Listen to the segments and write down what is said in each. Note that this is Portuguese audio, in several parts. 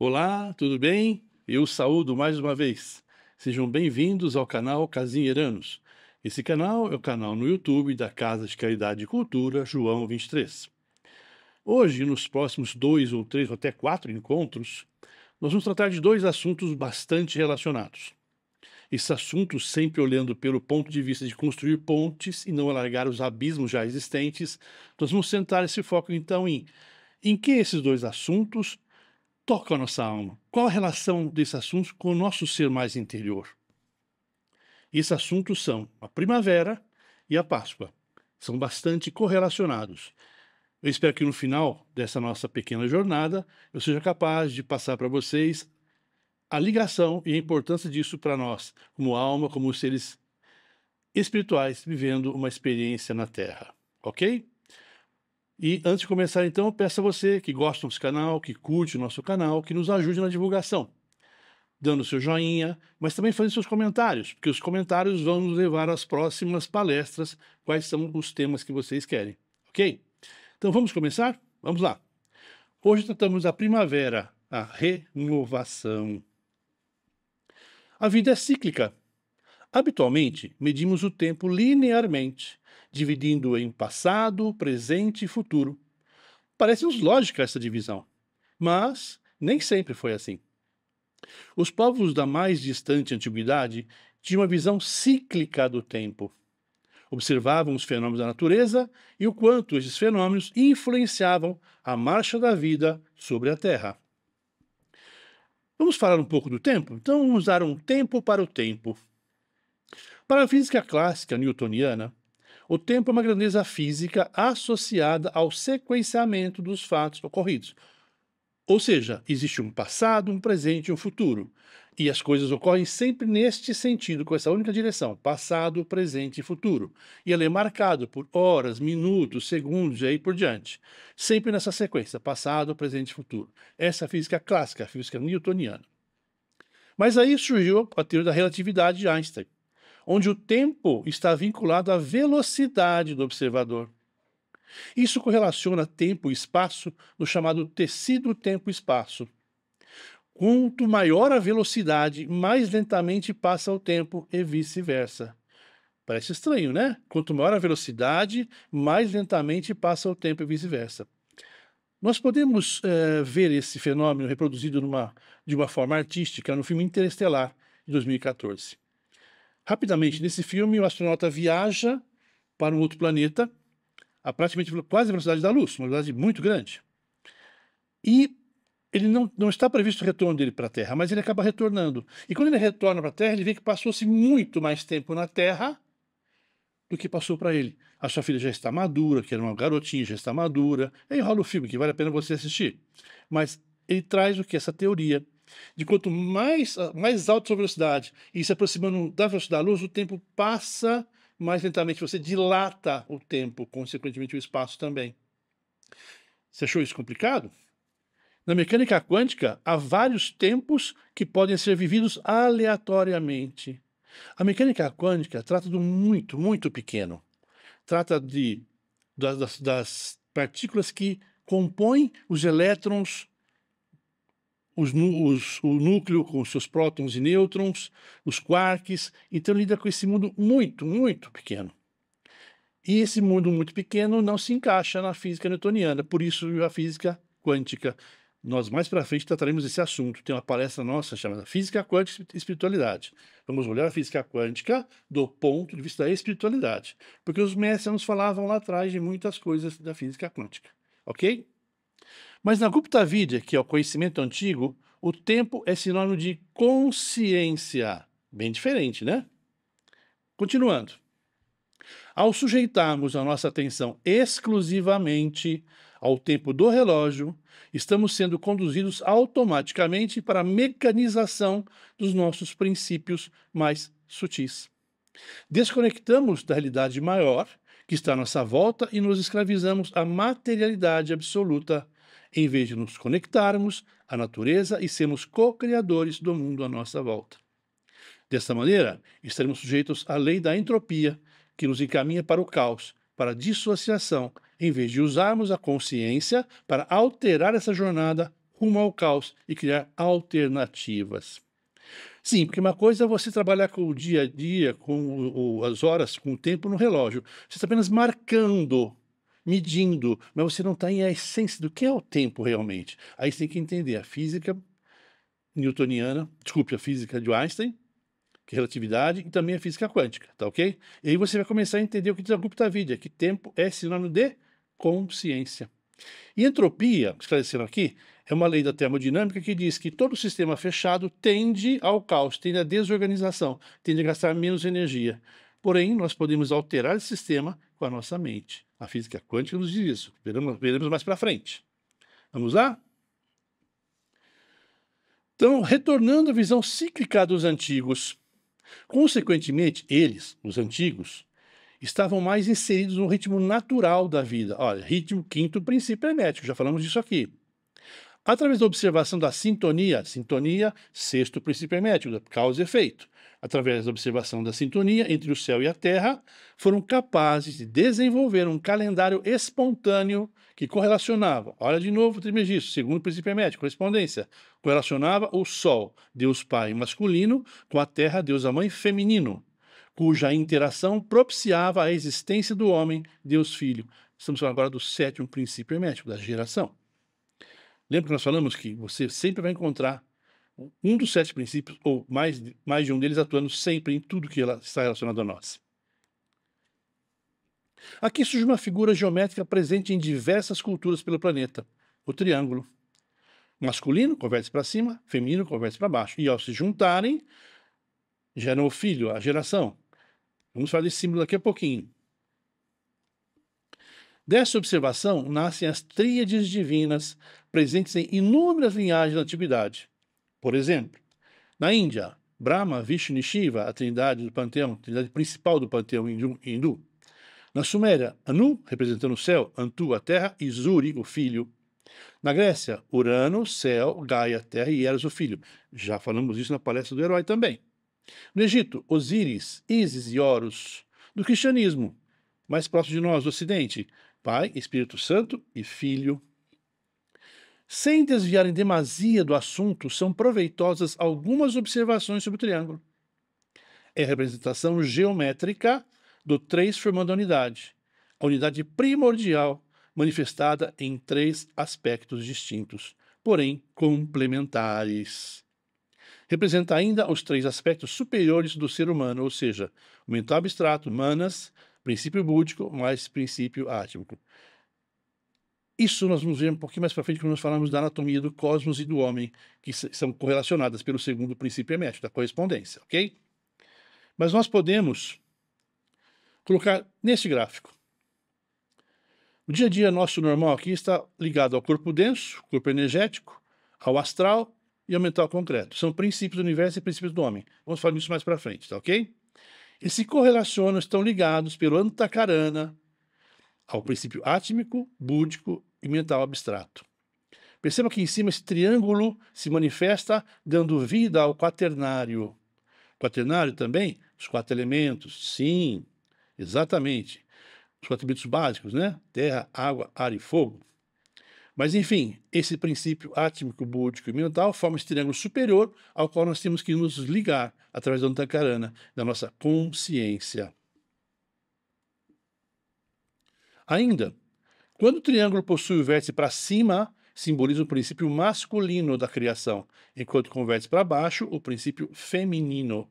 Olá, tudo bem? Eu saúdo mais uma vez. Sejam bem-vindos ao canal Casinheiranos. Esse canal é o canal no YouTube da Casa de Caridade e Cultura João 23. Hoje, nos próximos dois ou três ou até quatro encontros, nós vamos tratar de dois assuntos bastante relacionados. Esses assuntos sempre olhando pelo ponto de vista de construir pontes e não alargar os abismos já existentes. Nós vamos centrar esse foco então em que esses dois assuntos toca a nossa alma. Qual a relação desses assuntos com o nosso ser mais interior? E esses assuntos são a primavera e a Páscoa. São bastante correlacionados. Eu espero que no final dessa nossa pequena jornada eu seja capaz de passar para vocês a ligação e a importância disso para nós, como alma, como seres espirituais vivendo uma experiência na Terra. Ok? E antes de começar, então, eu peço a você que gosta do nosso canal, que curte o nosso canal, que nos ajude na divulgação, dando seu joinha, mas também fazendo seus comentários, porque os comentários vão nos levar às próximas palestras, quais são os temas que vocês querem, ok? Então vamos começar? Vamos lá. Hoje tratamos da primavera, a renovação. A vida é cíclica. Habitualmente, medimos o tempo linearmente, dividindo em passado, presente e futuro. Parece-nos lógica essa divisão, mas nem sempre foi assim. Os povos da mais distante antiguidade tinham uma visão cíclica do tempo. Observavam os fenômenos da natureza e o quanto esses fenômenos influenciavam a marcha da vida sobre a Terra. Vamos falar um pouco do tempo? Então vamos dar um tempo para o tempo. Para a física clássica newtoniana, o tempo é uma grandeza física associada ao sequenciamento dos fatos ocorridos. Ou seja, existe um passado, um presente e um futuro. E as coisas ocorrem sempre neste sentido, com essa única direção: passado, presente e futuro. E ele é marcado por horas, minutos, segundos e aí por diante. Sempre nessa sequência: passado, presente e futuro. Essa é a física clássica, a física newtoniana. Mas aí surgiu a teoria da relatividade de Einstein, onde o tempo está vinculado à velocidade do observador. Isso correlaciona tempo e espaço no chamado tecido tempo-espaço. Quanto maior a velocidade, mais lentamente passa o tempo e vice-versa. Parece estranho, né? Quanto maior a velocidade, mais lentamente passa o tempo e vice-versa. Nós podemos ver esse fenômeno reproduzido de uma forma artística no filme Interestelar, de 2014. Rapidamente, nesse filme, o astronauta viaja para um outro planeta a praticamente quase a velocidade da luz, uma velocidade muito grande. E ele não está previsto o retorno dele para a Terra, mas ele acaba retornando. E quando ele retorna para a Terra, ele vê que passou-se muito mais tempo na Terra do que passou para ele. A sua filha já está madura, que era uma garotinha, já está madura. Aí rola o filme, que vale a pena você assistir. Mas ele traz o que? Essa teoria de quanto mais alta a sua velocidade e se aproximando da velocidade da luz, o tempo passa mais lentamente, você dilata o tempo, consequentemente o espaço também. Você achou isso complicado? Na mecânica quântica, há vários tempos que podem ser vividos aleatoriamente. A mecânica quântica trata do muito, muito pequeno. Trata das partículas que compõem os elétrons, o núcleo com seus prótons e nêutrons, os quarks. Então lida com esse mundo muito, muito pequeno. E esse mundo muito pequeno não se encaixa na física newtoniana, por isso a física quântica. Nós mais para frente trataremos desse assunto. Tem uma palestra nossa chamada Física Quântica e Espiritualidade. Vamos olhar a física quântica do ponto de vista da espiritualidade, porque os mestres nos falavam lá atrás de muitas coisas da física quântica, ok? Mas na Gupta Vidya, que é o conhecimento antigo, o tempo é sinônimo de consciência. Bem diferente, né? Continuando. Ao sujeitarmos a nossa atenção exclusivamente ao tempo do relógio, estamos sendo conduzidos automaticamente para a mecanização dos nossos princípios mais sutis. Desconectamos da realidade maior que está à nossa volta e nos escravizamos à materialidade absoluta, em vez de nos conectarmos à natureza e sermos co-criadores do mundo à nossa volta. Desta maneira, estaremos sujeitos à lei da entropia, que nos encaminha para o caos, para a dissociação, em vez de usarmos a consciência para alterar essa jornada rumo ao caos e criar alternativas. Sim, porque uma coisa é você trabalhar com o dia a dia, com as horas, com o tempo no relógio. Você está apenas marcando, medindo, mas você não está em a essência do que é o tempo realmente. Aí você tem que entender a física newtoniana, desculpe, a física de Einstein, que é relatividade, e também a física quântica, tá ok? E aí você vai começar a entender o que diz a Gupta Vidya, que tempo é sinônimo de consciência. E entropia, esclarecendo aqui, é uma lei da termodinâmica que diz que todo sistema fechado tende ao caos, tende à desorganização, tende a gastar menos energia. Porém, nós podemos alterar esse sistema com a nossa mente. A física quântica nos diz isso. Veremos mais para frente. Vamos lá? Então, retornando à visão cíclica dos antigos. Consequentemente, eles, os antigos, estavam mais inseridos no ritmo natural da vida. Olha, ritmo, quinto princípio hermético, já falamos disso aqui. Através da observação da sintonia, sexto princípio hermético, da causa e efeito. Através da observação da sintonia entre o céu e a terra, foram capazes de desenvolver um calendário espontâneo que correlacionava, olha de novo o Trismegisto, segundo princípio hermético, correspondência, correlacionava o Sol, Deus Pai masculino, com a Terra, Deus a Mãe feminino, cuja interação propiciava a existência do homem, Deus Filho. Estamos falando agora do sétimo princípio hermético, da geração. Lembra que nós falamos que você sempre vai encontrar um dos 7 princípios, ou mais de um deles, atuando sempre em tudo que está relacionado a nós. Aqui surge uma figura geométrica presente em diversas culturas pelo planeta, o triângulo. Masculino converte para cima, feminino converte para baixo. E ao se juntarem, geram o filho, a geração. Vamos falar desse símbolo daqui a pouquinho. Dessa observação nascem as tríades divinas presentes em inúmeras linhagens da antiguidade. Por exemplo, na Índia, Brahma, Vishnu e Shiva, a trindade do panteão, a trindade principal do panteão hindu. Na Suméria, Anu, representando o céu, Antu, a terra, e Zuri, o filho. Na Grécia, Urano, céu, Gaia, terra, e Eros, o filho. Já falamos isso na palestra do herói também. No Egito, Osíris, Ísis e Horus. No cristianismo, mais próximo de nós, do Ocidente, Pai, Espírito Santo e Filho. Sem desviar em demasia do assunto, são proveitosas algumas observações sobre o triângulo. É a representação geométrica do 3 formando a unidade primordial manifestada em 3 aspectos distintos, porém complementares. Representa ainda os 3 aspectos superiores do ser humano, ou seja, o mental abstrato, manas, princípio búdico, mais princípio átmico. Isso nós vamos ver um pouquinho mais para frente quando nós falamos da anatomia do cosmos e do homem, que são correlacionadas pelo segundo princípio hermético, da correspondência, ok? Mas nós podemos colocar neste gráfico. O dia a dia nosso normal aqui está ligado ao corpo denso, corpo energético, ao astral e ao mental concreto. São princípios do universo e princípios do homem. Vamos falar disso mais para frente, tá ok? Eles se correlacionam, estão ligados pelo Antakarana ao princípio átmico, búdico e mental abstrato. Perceba que em cima esse triângulo se manifesta dando vida ao quaternário. Quaternário também, os 4 elementos, sim, exatamente. Os 4 elementos básicos, né? Terra, água, ar e fogo. Mas, enfim, esse princípio átmico, búdico e mental forma esse triângulo superior ao qual nós temos que nos ligar através do Antakarana, da nossa consciência. Ainda, quando o triângulo possui o vértice para cima, simboliza o princípio masculino da criação, enquanto com o vértice para baixo, o princípio feminino.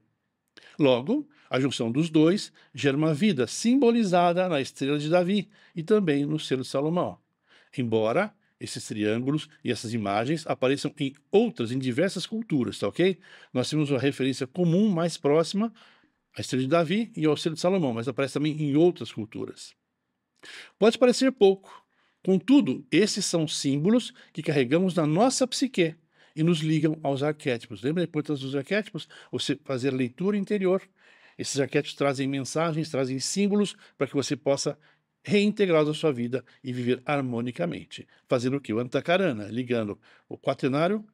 Logo, a junção dos dois gera uma vida simbolizada na estrela de Davi e também no selo de Salomão. Embora esses triângulos e essas imagens apareçam em diversas culturas, tá ok? Nós temos uma referência comum mais próxima à estrela de Davi e ao selo de Salomão, mas aparece também em outras culturas. Pode parecer pouco, contudo, esses são símbolos que carregamos na nossa psique e nos ligam aos arquétipos. Lembra a importância dos arquétipos? Você fazer a leitura interior. Esses arquétipos trazem mensagens, trazem símbolos para que você possa reintegrá-los à sua vida e viver harmonicamente. Fazendo o que? O Antakarana, ligando o quaternário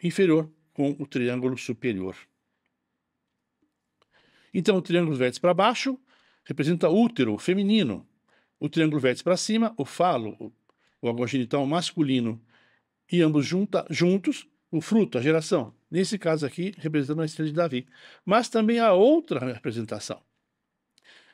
inferior com o triângulo superior. Então, o triângulo vértice para baixo representa o útero, o feminino. O triângulo vértice para cima, o falo, o órgão genital masculino. e ambos juntos, o fruto, a geração. Nesse caso aqui, representando a estrela de Davi. Mas também há outra representação,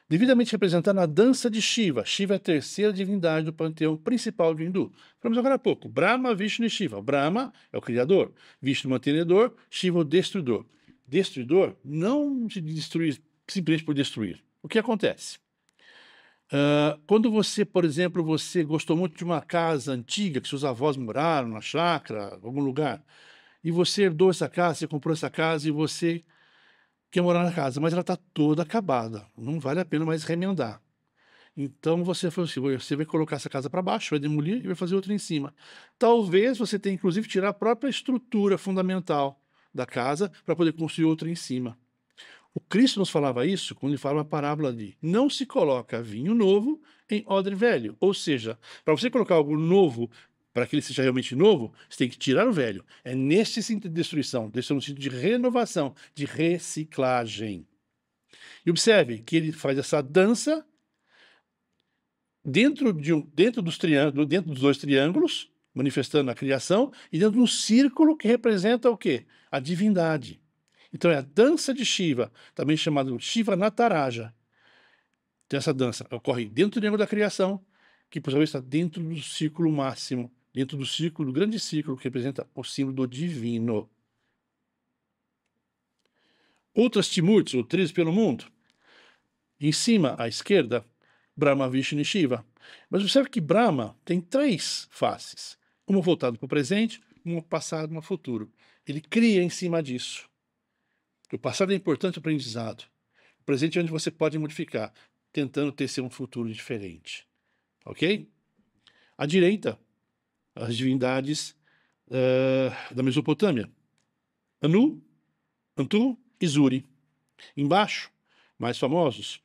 devidamente representada na dança de Shiva. Shiva é a terceira divindade do panteão principal do hindu. Falamos agora há pouco, Brahma, Vishnu e Shiva. Brahma é o criador, Vishnu o mantenedor, Shiva o destruidor. Destruidor não se destruir simplesmente por destruir. O que acontece? Quando você, por exemplo, você gostou muito de uma casa antiga que seus avós moraram, na chácara, em algum lugar, e você herdou essa casa, você comprou essa casa e você quer morar na casa, mas ela está toda acabada, não vale a pena mais remendar. Então você falou assim, você vai colocar essa casa para baixo, vai demolir e vai fazer outra em cima. Talvez você tenha inclusive tirar a própria estrutura fundamental da casa para poder construir outra em cima. O Cristo nos falava isso quando ele fala uma parábola de não se coloca vinho novo em odre velho. Ou seja, para você colocar algo novo, para que ele seja realmente novo, você tem que tirar o velho. É nesse sentido de destruição, desse no sentido de renovação, de reciclagem. E observe que ele faz essa dança dentro dos dois triângulos, manifestando a criação, e dentro de um círculo que representa o quê? A divindade. Então é a dança de Shiva, também chamada Shiva Nataraja. Então essa dança ocorre dentro do triângulo da criação, que por sua vez está dentro do círculo máximo, dentro do círculo, do grande círculo que representa o símbolo do divino. Outras Timurtis, ou trilhos pelo mundo. Em cima, à esquerda, Brahma, Vishnu e Shiva. Mas observe que Brahma tem três faces. Uma voltada para o presente, uma passado e uma futuro. Ele cria em cima disso. O passado é importante o aprendizado. O presente é onde você pode modificar, tentando ter um futuro diferente. Ok? À direita, as divindades da Mesopotâmia. Anu, Antu e Zuri. Embaixo, mais famosos,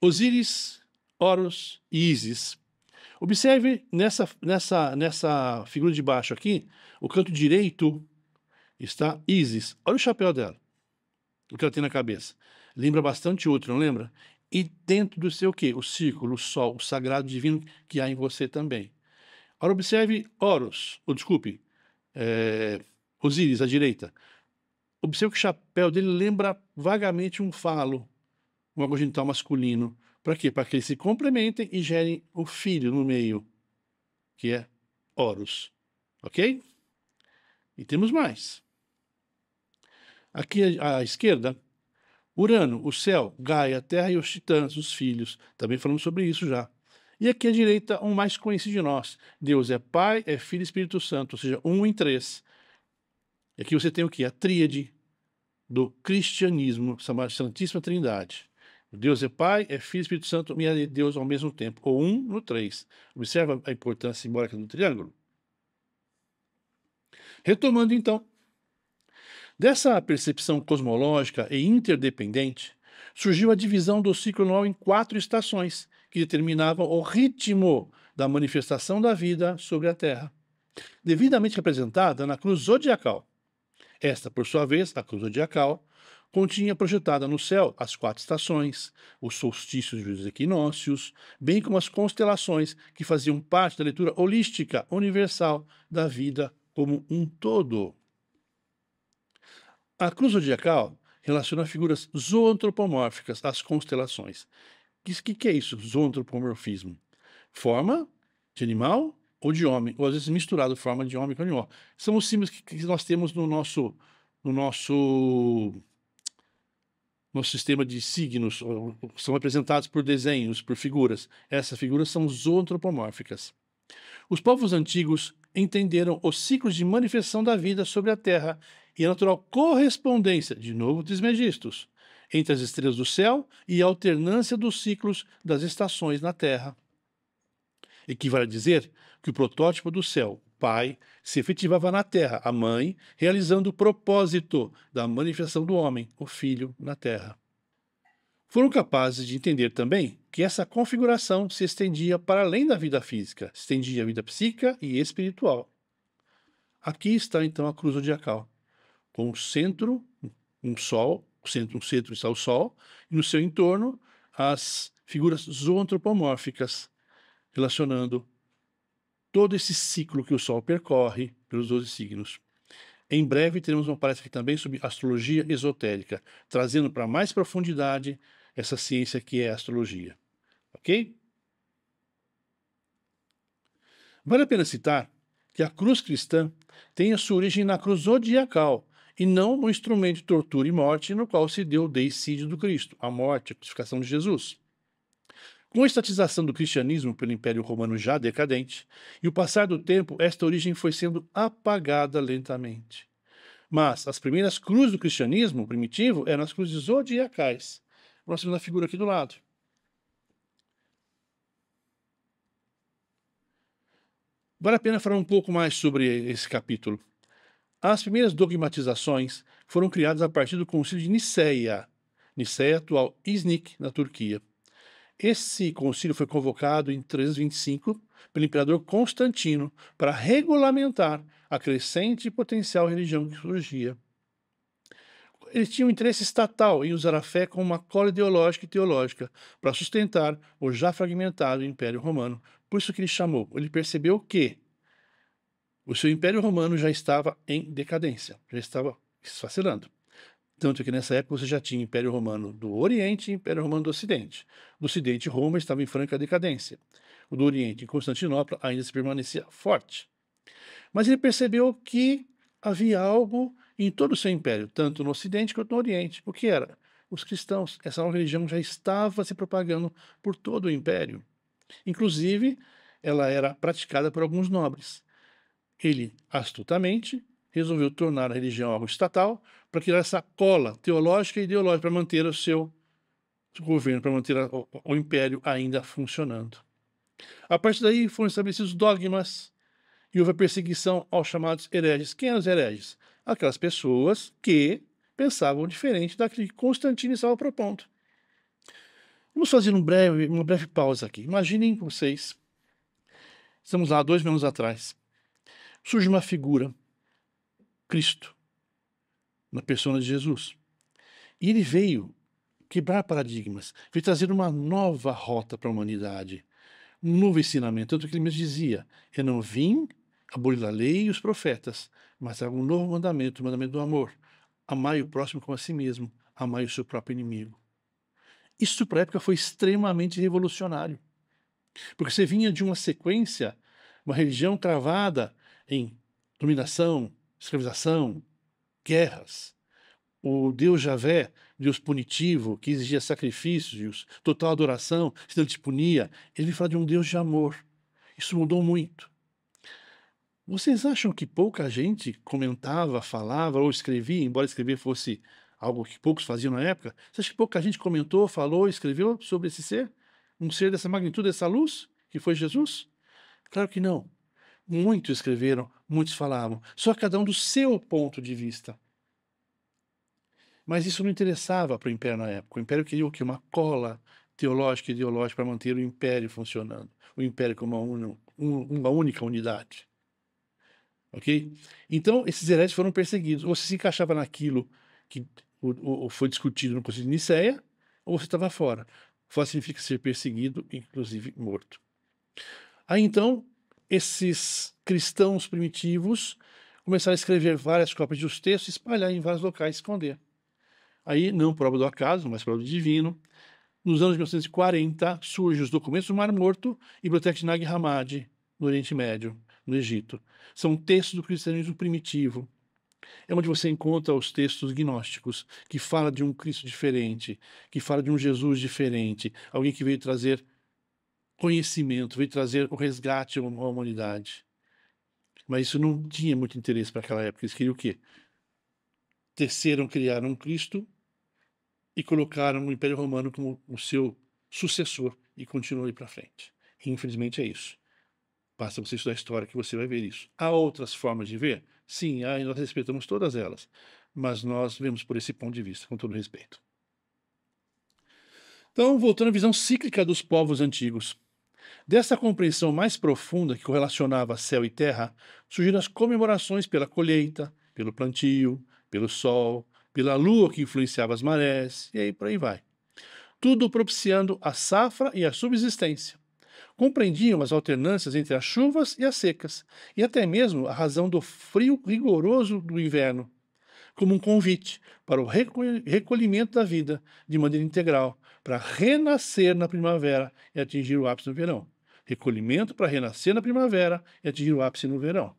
Osíris, Horus e Ísis. Observe nessa figura de baixo aqui, o canto direito está Ísis. Olha o chapéu dela, o que ela tem na cabeça. Lembra bastante outro, não lembra? E dentro do seu quê? O círculo, o sol, o sagrado divino que há em você também. Agora observe Horus, ou desculpe, Osíris, à direita. Observe que o chapéu dele lembra vagamente um falo, um órgão genital masculino. Para quê? Para que eles se complementem e gerem o filho no meio, que é Horus. Ok? E temos mais. Aqui à esquerda, Urano, o céu, Gaia, a terra e os titãs, os filhos. Também falamos sobre isso já. E aqui à direita, um mais conhecido de nós. Deus é Pai, é Filho e Espírito Santo, ou seja, um em três. E aqui você tem o quê? A tríade do cristianismo, chamada Santíssima Trindade. Deus é Pai, é Filho e Espírito Santo e é Deus ao mesmo tempo, ou um no três. Observa a importância simbólica do triângulo? Retomando então, dessa percepção cosmológica e interdependente, surgiu a divisão do ciclo anual em 4 estações, que determinavam o ritmo da manifestação da vida sobre a Terra, devidamente representada na cruz zodiacal. Esta, por sua vez, a cruz zodiacal, continha projetada no céu as 4 estações, os solstícios e os equinócios, bem como as constelações que faziam parte da leitura holística universal da vida como um todo. A cruz zodiacal relaciona figuras zoantropomórficas às constelações. O que é isso, zoantropomorfismo? Forma de animal ou de homem, ou às vezes misturado forma de homem com animal. São os símbolos que nós temos no nosso sistema de signos, são representados por desenhos, por figuras. Essas figuras são zoantropomórficas. Os povos antigos entenderam os ciclos de manifestação da vida sobre a Terra e a natural correspondência, de novo Trismegistus, entre as estrelas do céu e a alternância dos ciclos das estações na Terra. Equivale a dizer que o protótipo do céu, Pai, se efetivava na Terra, a Mãe, realizando o propósito da manifestação do homem, o Filho, na Terra. Foram capazes de entender também que essa configuração se estendia para além da vida física, se estendia à vida psíquica e espiritual. Aqui está então a cruz zodiacal, com o centro, um sol, no centro está o sol, e no seu entorno as figuras zoantropomórficas, relacionando todo esse ciclo que o Sol percorre pelos 12 signos. Em breve teremos uma palestra aqui também sobre astrologia esotérica, trazendo para mais profundidade essa ciência que é a astrologia. Ok? Vale a pena citar que a cruz cristã tem a sua origem na cruz zodiacal e não no instrumento de tortura e morte no qual se deu o deicídio do Cristo, a morte, a crucificação de Jesus. Com a estatização do cristianismo pelo Império Romano já decadente e o passar do tempo, esta origem foi sendo apagada lentamente. Mas as primeiras cruzes do cristianismo primitivo eram as cruzes zodiacais. Nós temos a figura aqui do lado. Vale a pena falar um pouco mais sobre esse capítulo. As primeiras dogmatizações foram criadas a partir do Concílio de Nicéia, Nicéia atual Iznik, na Turquia. Esse concílio foi convocado em 325 pelo imperador Constantino para regulamentar a crescente e potencial religião que surgia. Eles tinham um interesse estatal em usar a fé como uma cola ideológica e teológica para sustentar o já fragmentado Império Romano. Por isso que ele chamou. Ele percebeu que o seu Império Romano já estava em decadência, já estava esfacelando. Tanto que nessa época você já tinha Império Romano do Oriente e Império Romano do Ocidente. Do Ocidente, Roma estava em franca decadência. O do Oriente, em Constantinopla, ainda se permanecia forte. Mas ele percebeu que havia algo em todo o seu império, tanto no Ocidente quanto no Oriente. O que era? Os cristãos. Essa nova religião já estava se propagando por todo o império. Inclusive, ela era praticada por alguns nobres. Ele, astutamente, resolveu tornar a religião algo estatal para criar essa cola teológica e ideológica para manter o seu governo, para manter o império ainda funcionando. A partir daí foram estabelecidos dogmas e houve a perseguição aos chamados hereges. Quem eram os hereges? Aquelas pessoas que pensavam diferente daquilo que Constantino estava propondo. Vamos fazer uma breve pausa aqui. Imaginem vocês, estamos lá 2 mil anos atrás, surge uma figura, Cristo, na persona de Jesus. E ele veio quebrar paradigmas, veio trazer uma nova rota para a humanidade, um novo ensinamento. Tanto que ele mesmo dizia: eu não vim abolir a lei e os profetas, mas trago um novo mandamento, o mandamento do amor. Amai o próximo como a si mesmo, amai o seu próprio inimigo. Isso para a época foi extremamente revolucionário, porque você vinha de uma sequência, uma religião travada em dominação, escravização, guerras. O Deus Javé, Deus punitivo, que exigia sacrifícios, total adoração, se ele te punia, ele veio falar de um Deus de amor. Isso mudou muito. Vocês acham que pouca gente comentava, falava ou escrevia, embora escrever fosse algo que poucos faziam na época? Você acha que pouca gente comentou, falou, escreveu sobre esse ser? Um ser dessa magnitude, dessa luz, que foi Jesus? Claro que não. Muitos escreveram, muitos falavam, só cada um do seu ponto de vista. Mas isso não interessava para o Império na época. O Império queria o quê? Uma cola teológica e ideológica para manter o Império funcionando. O Império como uma única unidade. Ok? Então, esses hereges foram perseguidos. Ou você se encaixava naquilo que foi discutido no Concílio de Nicéia, ou você estava fora. Fora significa ser perseguido, inclusive morto. Aí, então, esses cristãos primitivos começaram a escrever várias cópias dos textos e espalhar em vários locais, esconder. Aí, não por obra do acaso, mas por obra do divino, nos anos 1940, surgem os documentos do Mar Morto e a Biblioteca de Nag Hammadi, no Oriente Médio, no Egito. São textos do cristianismo primitivo. É onde você encontra os textos gnósticos, que fala de um Cristo diferente, que fala de um Jesus diferente, alguém que veio trazer conhecimento, veio trazer o resgate à humanidade. Mas isso não tinha muito interesse para aquela época. Eles queriam o quê? Criaram um Cristo e colocaram o Império Romano como o seu sucessor e continuou aí para frente. Infelizmente é isso. Basta você estudar a história que você vai ver isso. Há outras formas de ver? Sim, há, e nós respeitamos todas elas. Mas nós vemos por esse ponto de vista, com todo respeito. Então, voltando à visão cíclica dos povos antigos. Dessa compreensão mais profunda que correlacionava céu e terra, surgiram as comemorações pela colheita, pelo plantio, pelo sol, pela lua que influenciava as marés, e aí por aí vai. Tudo propiciando a safra e a subsistência. Compreendiam as alternâncias entre as chuvas e as secas, e até mesmo a razão do frio rigoroso do inverno, como um convite para o recolhimento da vida de maneira integral, para renascer na primavera e atingir o ápice no verão. Recolhimento para renascer na primavera e atingir o ápice no verão.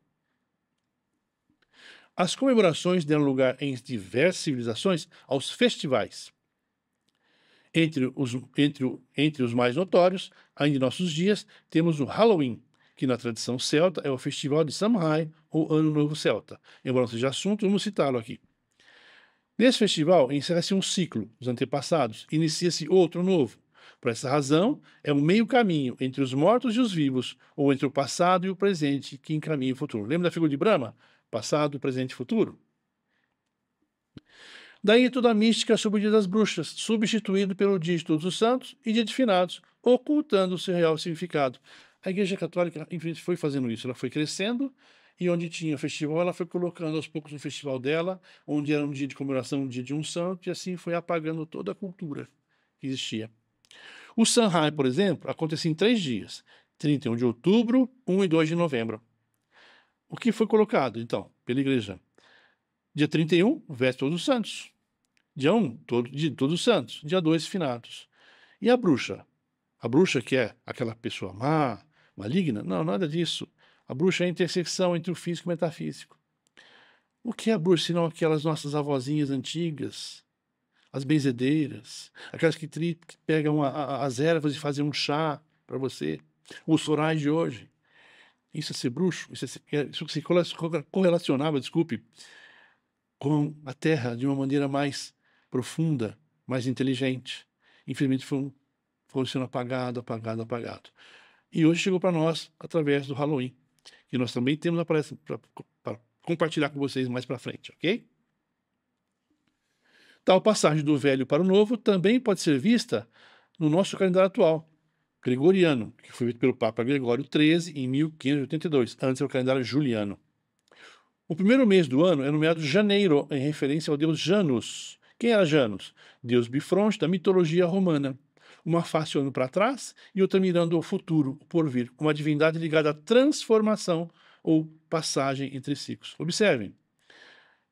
As comemorações deram lugar em diversas civilizações aos festivais. Entre os mais notórios, ainda em nossos dias, temos o Halloween, que na tradição celta é o festival de Samhain, ou Ano Novo Celta. Embora não seja assunto, vamos citá-lo aqui. Nesse festival, encerra-se um ciclo dos antepassados, inicia-se outro novo. Por essa razão, é um meio caminho entre os mortos e os vivos, ou entre o passado e o presente, que encaminha o futuro. Lembra da figura de Brahma? Passado, presente e futuro? Daí toda a mística sobre o Dia das Bruxas, substituído pelo Dia de Todos os Santos e Dia de Finados, ocultando o seu real significado. A Igreja Católica, infelizmente, foi fazendo isso. Ela foi crescendo e onde tinha festival, ela foi colocando aos poucos no festival dela, onde era um dia de comemoração, um dia de um santo, e assim foi apagando toda a cultura que existia. O Samhain, por exemplo, acontecia em 3 dias, 31 de outubro, 1 e 2 de novembro. O que foi colocado, então, pela Igreja? Dia 31, véspera dos Santos. Dia 1, dia de Todos os Santos. Dia 2, Finados. E a bruxa? A bruxa que é aquela pessoa má, maligna? Não, nada disso. A bruxa é a intersecção entre o físico e o metafísico. O que é a bruxa, senão aquelas nossas avózinhas antigas, as benzedeiras, aquelas que pegam as ervas e fazem um chá para você, os florais de hoje. Isso é ser bruxo? Isso se correlacionava, desculpe, com a Terra de uma maneira mais profunda, mais inteligente. Infelizmente foi sendo apagado, apagado, apagado. E hoje chegou para nós através do Halloween, que nós também temos para compartilhar com vocês mais para frente, ok? Tal passagem do velho para o novo também pode ser vista no nosso calendário atual, gregoriano, que foi feito pelo Papa Gregório XIII em 1582, antes era o calendário juliano. O primeiro mês do ano é nomeado janeiro, em referência ao deus Janus. Quem era Janus? Deus bifronte da mitologia romana. Uma face olhando para trás e outra mirando ao futuro, o porvir. Uma divindade ligada à transformação ou passagem entre ciclos. Observem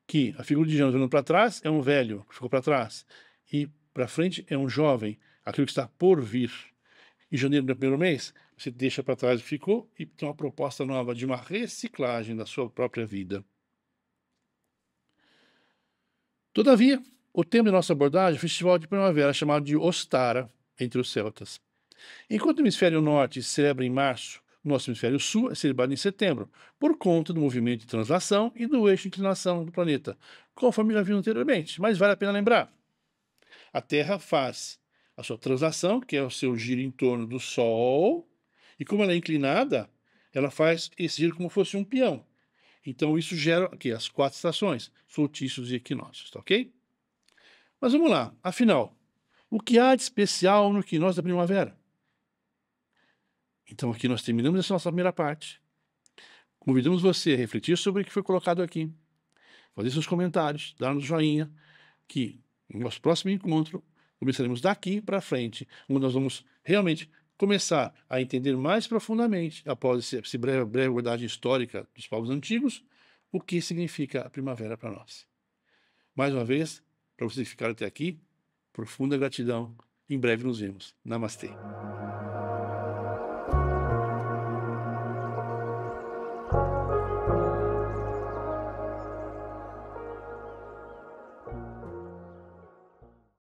que a figura de Janus olhando para trás é um velho que ficou para trás. E para frente é um jovem, aquilo que está por vir. Em janeiro do primeiro mês, você deixa para trás o que ficou e tem uma proposta nova de uma reciclagem da sua própria vida. Todavia, o tema de nossa abordagem é o Festival de Primavera, chamado de Ostara, entre os celtas. Enquanto o hemisfério norte se celebra em março, o nosso hemisfério sul é celebrado em setembro, por conta do movimento de translação e do eixo de inclinação do planeta, conforme já vimos anteriormente, mas vale a pena lembrar. A Terra faz a sua translação, que é o seu giro em torno do Sol, e como ela é inclinada, ela faz esse giro como fosse um peão. Então isso gera aqui as 4 estações, solstícios e equinócios, tá ok? Mas vamos lá, afinal, o que há de especial no equinócio da primavera? Então aqui nós terminamos essa nossa primeira parte. Convidamos você a refletir sobre o que foi colocado aqui, fazer seus comentários, dar um joinha, que no nosso próximo encontro começaremos daqui para frente, onde nós vamos realmente começar a entender mais profundamente, após essa breve abordagem histórica dos povos antigos, o que significa a primavera para nós. Mais uma vez, para vocês ficarem até aqui, profunda gratidão. Em breve nos vemos. Namastê.